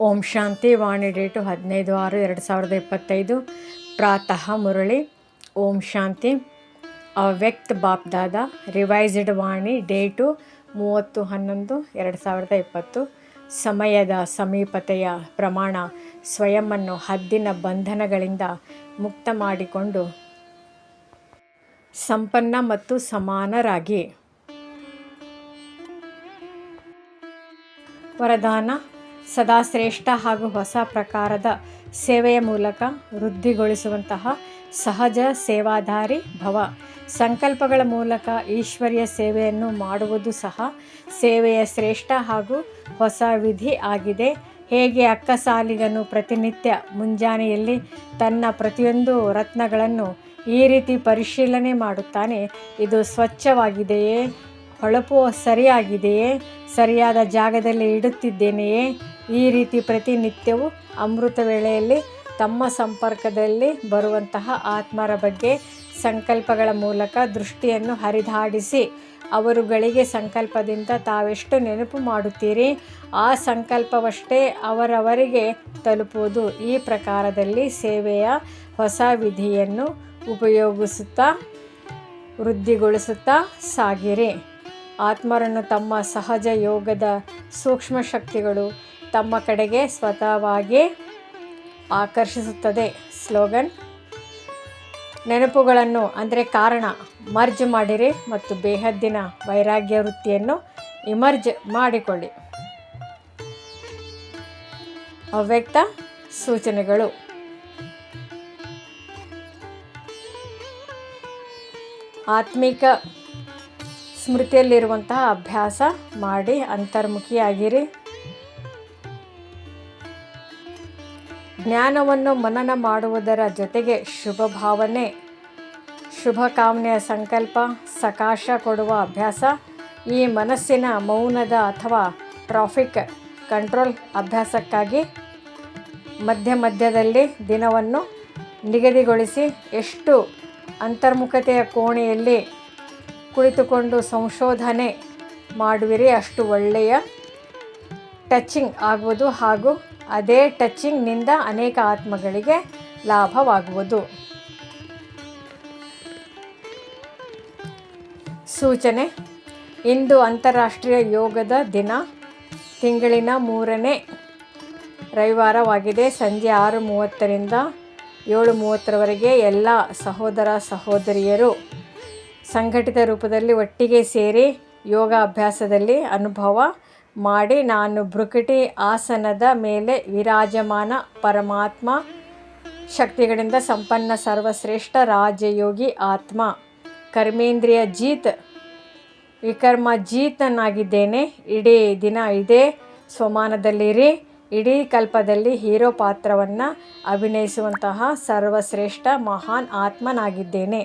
ಓಂ ಶಾಂತಿ. ವಾಣಿ date 15/6/2025. ಪ್ರಾತಃ ಮುರಳಿ. ಓಂ ಶಾಂತಿ. ಅವ್ಯಕ್ತ BapDada. Revised ವಾಣಿ date 30/11/2020. ಸಮಯದ ಸಮೀಪತೆಯ ಪ್ರಮಾಣ ಸ್ವಯಂವನ್ನು ಹದ್ದಿನ ಬಂಧನಗಳಿಂದ ಮುಕ್ತ ಮಾಡಿಕೊಂಡು ಸಂಪನ್ನ ಮತ್ತು ಸಮಾನರಾಗಿ. ವರದಾನ: ಸದಾ ಶ್ರೇಷ್ಠ ಹಾಗೂ ಹೊಸ ಪ್ರಕಾರದ ಸೇವೆಯ ಮೂಲಕ ವೃದ್ಧಿಗೊಳಿಸುವಂತಹ ಸಹಜ ಸೇವಾಧಾರಿ ಭವ. ಸಂಕಲ್ಪಗಳ ಮೂಲಕ ಈಶ್ವರ್ಯ ಸೇವೆಯನ್ನು ಮಾಡುವುದು ಸಹ ಸೇವೆಯ ಶ್ರೇಷ್ಠ ಹಾಗೂ ಹೊಸ ವಿಧಿ ಆಗಿದೆ. ಹೇಗೆ ಅಕ್ಕಸಾಲಿಗನು ಪ್ರತಿನಿತ್ಯ ಮುಂಜಾನೆಯಲ್ಲಿ ತನ್ನ ಪ್ರತಿಯೊಂದು ರತ್ನಗಳನ್ನು ಈ ರೀತಿ ಪರಿಶೀಲನೆ ಮಾಡುತ್ತಾನೆ: ಇದು ಸ್ವಚ್ಛವಾಗಿದೆಯೇ, ಹೊಳಪು ಸರಿಯಾಗಿದೆಯೇ, ಸರಿಯಾದ ಜಾಗದಲ್ಲಿ ಇಡುತ್ತಿದ್ದೇನೆಯೇ. ಈ ರೀತಿ ಪ್ರತಿನಿತ್ಯವೂ ಅಮೃತ ವೇಳೆಯಲ್ಲಿ ತಮ್ಮ ಸಂಪರ್ಕದಲ್ಲಿ ಬರುವಂತಹ ಆತ್ಮರ ಬಗ್ಗೆ ಸಂಕಲ್ಪಗಳ ಮೂಲಕ ದೃಷ್ಟಿಯನ್ನು ಹರಿದಾಡಿಸಿ ಅವರುಗಳಿಗೆ ಸಂಕಲ್ಪದಿಂದ ತಾವೆಷ್ಟು ನೆನಪು ಮಾಡುತ್ತೀರಿ ಆ ಸಂಕಲ್ಪವಷ್ಟೇ ಅವರವರಿಗೆ ತಲುಪುವುದು. ಈ ಪ್ರಕಾರದಲ್ಲಿ ಸೇವೆಯ ಹೊಸ ವಿಧಿಯನ್ನು ಉಪಯೋಗಿಸುತ್ತಾ ವೃದ್ಧಿಗೊಳಿಸುತ್ತಾ ಸಾಗಿರಿ. ಆತ್ಮರನ್ನು ತಮ್ಮ ಸಹಜ ಯೋಗದ ಸೂಕ್ಷ್ಮ ಶಕ್ತಿಗಳು ತಮ್ಮ ಕಡೆಗೆ ಸ್ವತಃವಾಗಿ ಆಕರ್ಷಿಸುತ್ತದೆ. ಸ್ಲೋಗನ್: ನೆನಪುಗಳನ್ನು ಅಂದರೆ ಕಾರಣ ಮರ್ಜ್ ಮಾಡಿರಿ ಮತ್ತು ಬೇಹದ್ದಿನ ವೈರಾಗ್ಯ ವೃತ್ತಿಯನ್ನು ಇಮರ್ಜ್ ಮಾಡಿಕೊಳ್ಳಿ. ಅವ್ಯಕ್ತ ಸೂಚನೆಗಳು: ಆತ್ಮಿಕ ಸ್ಮೃತಿಯಲ್ಲಿರುವಂತಹ ಅಭ್ಯಾಸ ಮಾಡಿ ಅಂತರ್ಮುಖಿಯಾಗಿರಿ. ಜ್ಞಾನವನ್ನು ಮನನ ಮಾಡುವುದರ ಜೊತೆಗೆ ಶುಭ ಭಾವನೆ, ಶುಭ ಕಾಮನೆಯ ಸಂಕಲ್ಪ ಸಕಾಶ ಕೊಡುವ ಅಭ್ಯಾಸ. ಈ ಮನಸ್ಸಿನ ಮೌನದ ಅಥವಾ ಟ್ರಾಫಿಕ್ ಕಂಟ್ರೋಲ್ ಅಭ್ಯಾಸಕ್ಕಾಗಿ ಮಧ್ಯ ಮಧ್ಯದಲ್ಲಿ ದಿನವನ್ನು ನಿಗದಿಗೊಳಿಸಿ ಎಷ್ಟು ಅಂತರ್ಮುಖತೆಯ ಕೋಣೆಯಲ್ಲಿ ಕುಳಿತುಕೊಂಡು ಸಂಶೋಧನೆ ಮಾಡುವಿರಿ ಅಷ್ಟು ಒಳ್ಳೆಯ ಟಚಿಂಗ್ ಆಗುವುದು ಹಾಗೂ ಅದೇ ಟಚಿಂಗ್ನಿಂದ ಅನೇಕ ಆತ್ಮಗಳಿಗೆ ಲಾಭವಾಗುವುದು. ಸೂಚನೆ: ಇಂದು ಅಂತಾರಾಷ್ಟ್ರೀಯ ಯೋಗದ ದಿನ. ತಿಂಗಳಿನ 3ನೇ ರವಿವಾರವಾಗಿದೆ. ಸಂಜೆ 6:30ರಿಂದ 7:30ರವರೆಗೆ ಎಲ್ಲ ಸಹೋದರ ಸಹೋದರಿಯರು ಸಂಘಟಿತ ರೂಪದಲ್ಲಿ ಒಟ್ಟಿಗೆ ಸೇರಿ ಯೋಗ ಅಭ್ಯಾಸದಲ್ಲಿ ಅನುಭವ ಮಾಡಿ ನಾನು ಭ್ರುಕುಟಿ ಆಸನದ ಮೇಲೆ ವಿರಾಜಮಾನ ಪರಮಾತ್ಮ ಶಕ್ತಿಗಳಿಂದ ಸಂಪನ್ನ ಸರ್ವಶ್ರೇಷ್ಠ ರಾಜಯೋಗಿ ಆತ್ಮ ಕರ್ಮೇಂದ್ರಿಯ ಜೀತ್ ವಿಕರ್ಮ ಜೀತನಾಗಿದ್ದೇನೆ. ಇಡೀ ದಿನ ಇದೇ ಸ್ವಮಾನದಲ್ಲಿರಿ. ಇಡೀ ಕಲ್ಪದಲ್ಲಿ ಹೀರೋ ಪಾತ್ರವನ್ನು ಅಭಿನಯಿಸುವಂತಹ ಸರ್ವಶ್ರೇಷ್ಠ ಮಹಾನ್ ಆತ್ಮನಾಗಿದ್ದೇನೆ.